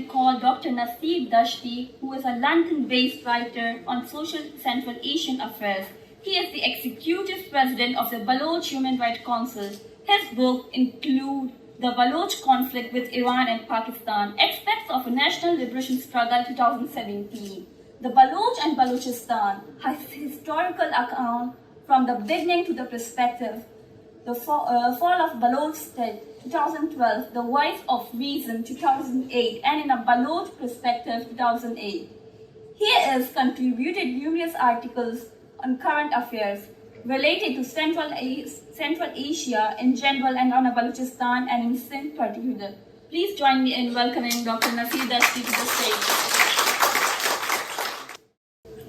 call Dr. Naseer Dashti, who is a London-based writer on social Central Asian affairs. He is the executive president of the Baloch Human Rights Council. His book includes The Baloch Conflict with Iran and Pakistan, Aspects of a National Liberation Struggle 2017. The Baloch and Balochistan has historical account from the beginning to the perspective. The fall of Baloch state 2012, The Voice of Reason 2008, and in a Baloch perspective 2008. He has contributed numerous articles on current affairs related to Central Asia in general and on Balochistan and in Sindh in particular. Please join me in welcoming Dr. Naseer Dashti to the stage.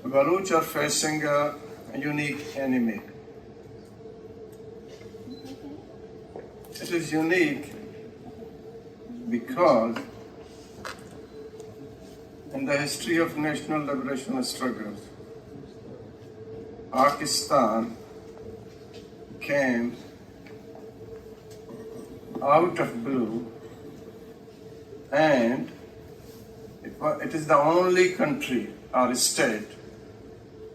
Baloch are facing a unique enemy. It is unique because in the history of national liberation struggles, Pakistan came out of blue, and it is the only country or state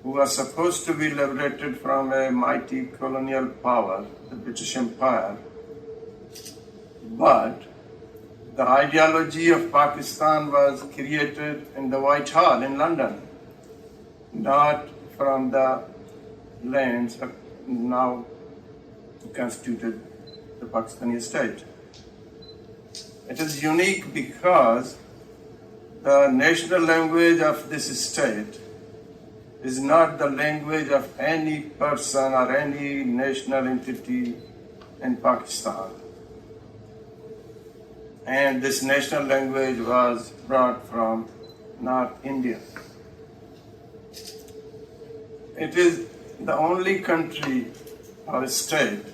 who was supposed to be liberated from a mighty colonial power, the British Empire. But the ideology of Pakistan was created in the White Hall in London, not from the lands now constituted the Pakistani state. It is unique because the national language of this state is not the language of any person or any national entity in Pakistan. And this national language was brought from North India. It is the only country or state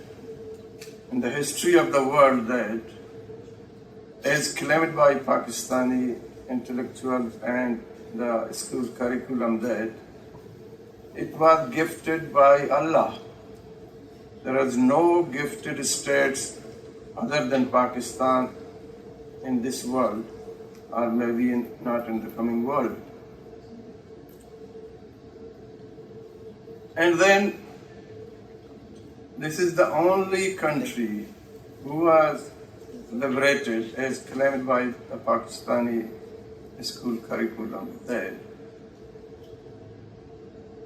in the history of the world that is claimed by Pakistani intellectuals and the school curriculum that it was gifted by Allah. There is no gifted states other than Pakistan in this world, or maybe not in the coming world. And then this is the only country who was liberated as claimed by the Pakistani school curriculum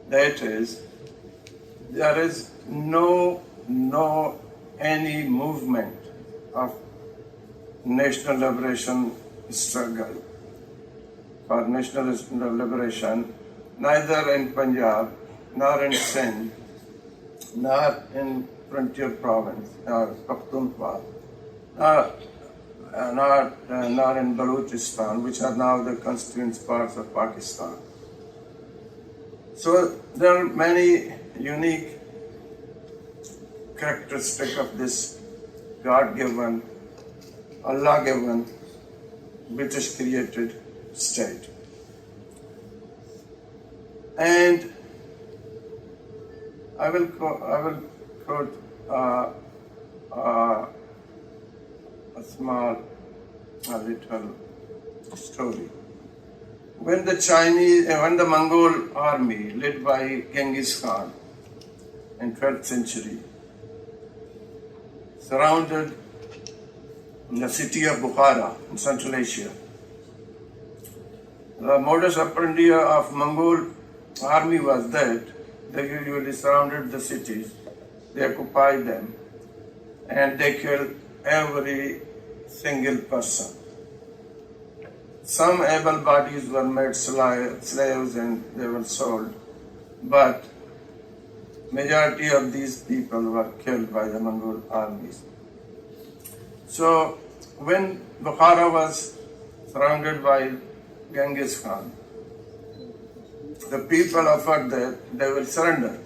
that is, there is no any movement of national liberation struggle for national liberation, neither in Punjab, nor in Sindh, nor in frontier province, nor Pakhtunkhwa, nor in Balochistan, which are now the constituent parts of Pakistan. So there are many unique characteristics of this God-given, Allah-given, British-created state. And I will quote a little story. When the Mongol army led by Genghis Khan in 12th century surrounded the city of Bukhara in Central Asia, the modus operandi of Mongol army was that they usually surrounded the cities, they occupied them, and they killed every single person. Some able bodies were made slaves and they were sold, but majority of these people were killed by the Mongol armies. So when Bukhara was surrounded by Genghis Khan, the people offered that they will surrender.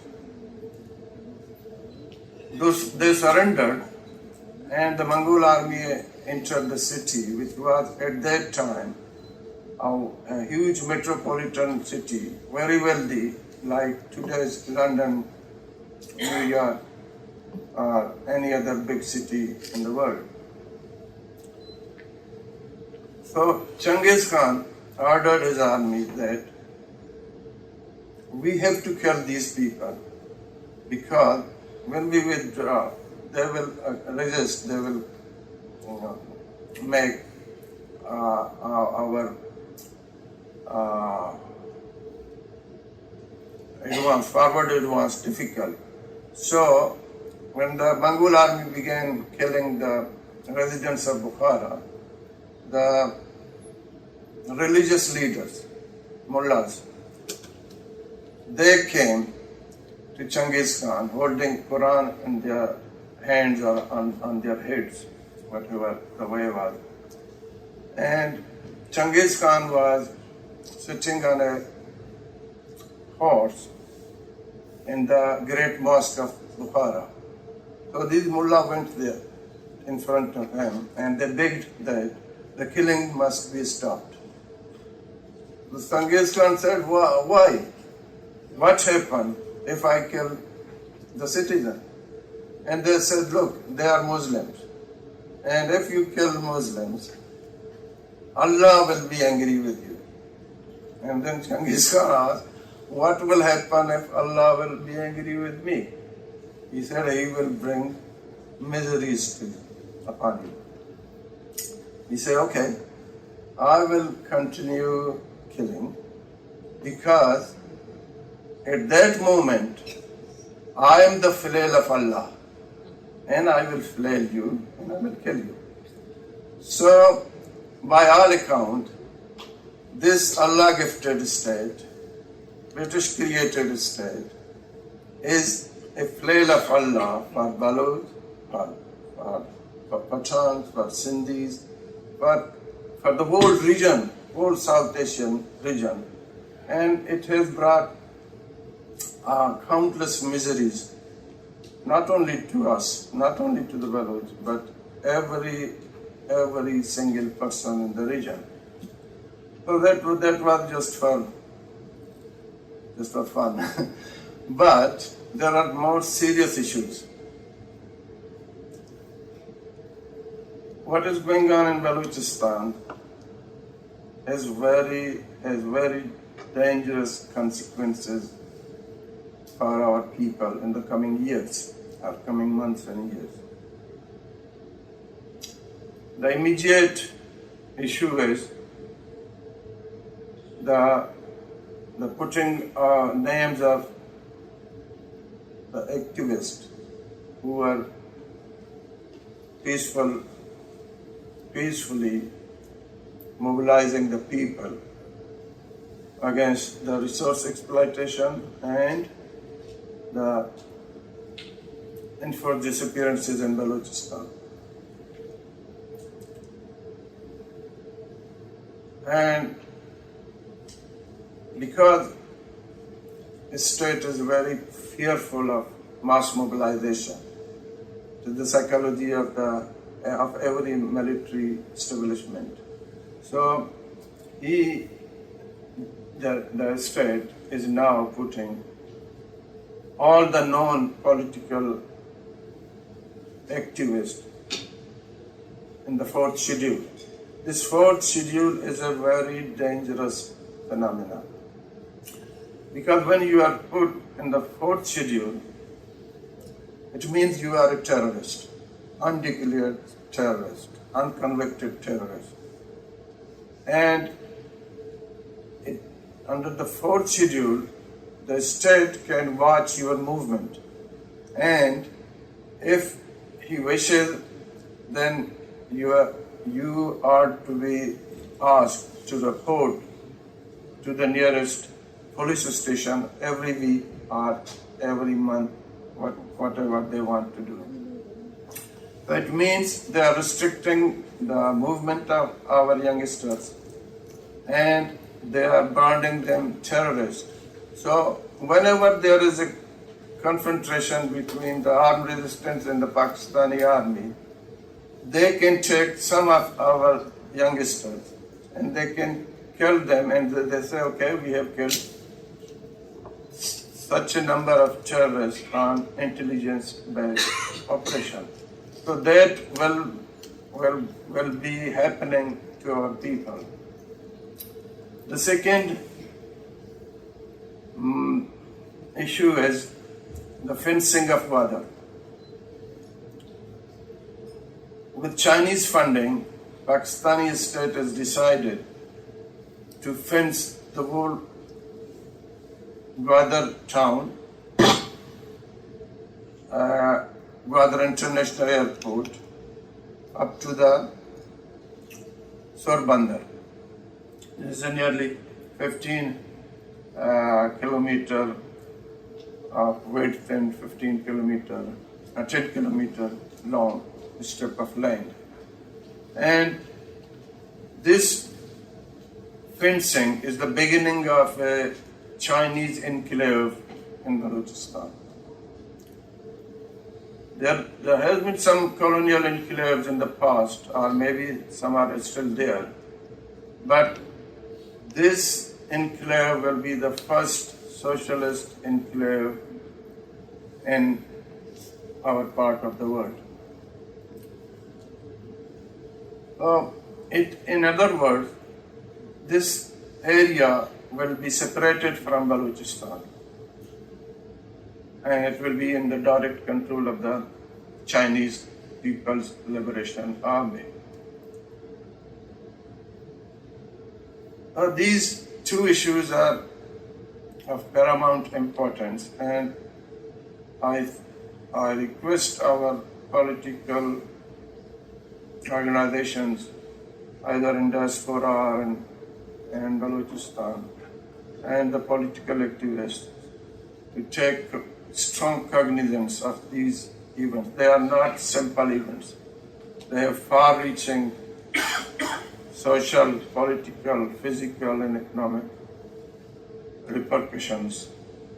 They surrendered, and the Mongol army entered the city, which was at that time a huge metropolitan city, very wealthy, like today's London, New York, or any other big city in the world. So Genghis Khan ordered his army that we have to kill these people, because when we withdraw, they will resist, they will make our forward advance difficult. So when the Mongol army began killing the residents of Bukhara, the religious leaders, mullahs, they came to Genghis Khan holding Quran in their hands or on their heads, whatever the way was. And Genghis Khan was sitting on a horse in the great mosque of Bukhara. So these mullah went there in front of him and they begged that the killing must be stopped. The Genghis Khan said, why? What happened if I kill the citizen? And they said, look, they are Muslims. And if you kill Muslims, Allah will be angry with you. And then Genghis Khan asked, what will happen if Allah will be angry with me? He said, He will bring miseries upon you. He said, okay, I will continue killing, because at that moment, I am the flail of Allah, and I will flail you, and I will kill you. So, by all account, this Allah-gifted state, British created state, is a flail of Allah for Baloch, for Pathans, for Sindhis, for the whole region, whole South Asian region. And it has brought countless miseries, not only to us, not only to the Baloch, but every single person in the region. So that was just for fun. But there are more serious issues. What is going on in Balochistan has very dangerous consequences for our people in the coming years, or coming months and years. The immediate issue is the putting names of the activists who are peacefully mobilizing the people against the resource exploitation and the enforced disappearances in Balochistan. And because the state is very fearful of mass mobilization, to the psychology of every military establishment. So the state is now putting all the non-political activists in the fourth schedule. This fourth schedule is a very dangerous phenomenon, because when you are put in the fourth schedule, it means you are a terrorist, undeclared terrorist, unconvicted terrorist. And under the fourth schedule, the state can watch your movement, and if he wishes, then you are to be asked to report to the nearest police station every week or every month, whatever they want to do. That means they are restricting the movement of our youngsters, and they are branding them terrorists. So whenever there is a confrontation between the armed resistance and the Pakistani army, they can take some of our youngsters and they can kill them, and they say, okay, we have killed such a number of terrorists on intelligence-based operation. So that will be happening to our people. The second issue is the fencing of border. With Chinese funding, Pakistani state has decided to fence the whole Gwadar town, Gwadar International Airport, up to the Sorbandar. This is a nearly 15 kilometer of width and 10 kilometer long strip of land. And this fencing is the beginning of a Chinese enclave in Balochistan. There has been some colonial enclaves in the past, or maybe some are still there, but this enclave will be the first socialist enclave in our part of the world. In other words, this area will be separated from Balochistan, and it will be in the direct control of the Chinese People's Liberation Army. These two issues are of paramount importance, and I request our political organizations, either in diaspora and Balochistan, and the political activists, to take strong cognizance of these events. They are not simple events. They have far-reaching social, political, physical, and economic repercussions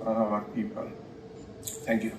on our people. Thank you.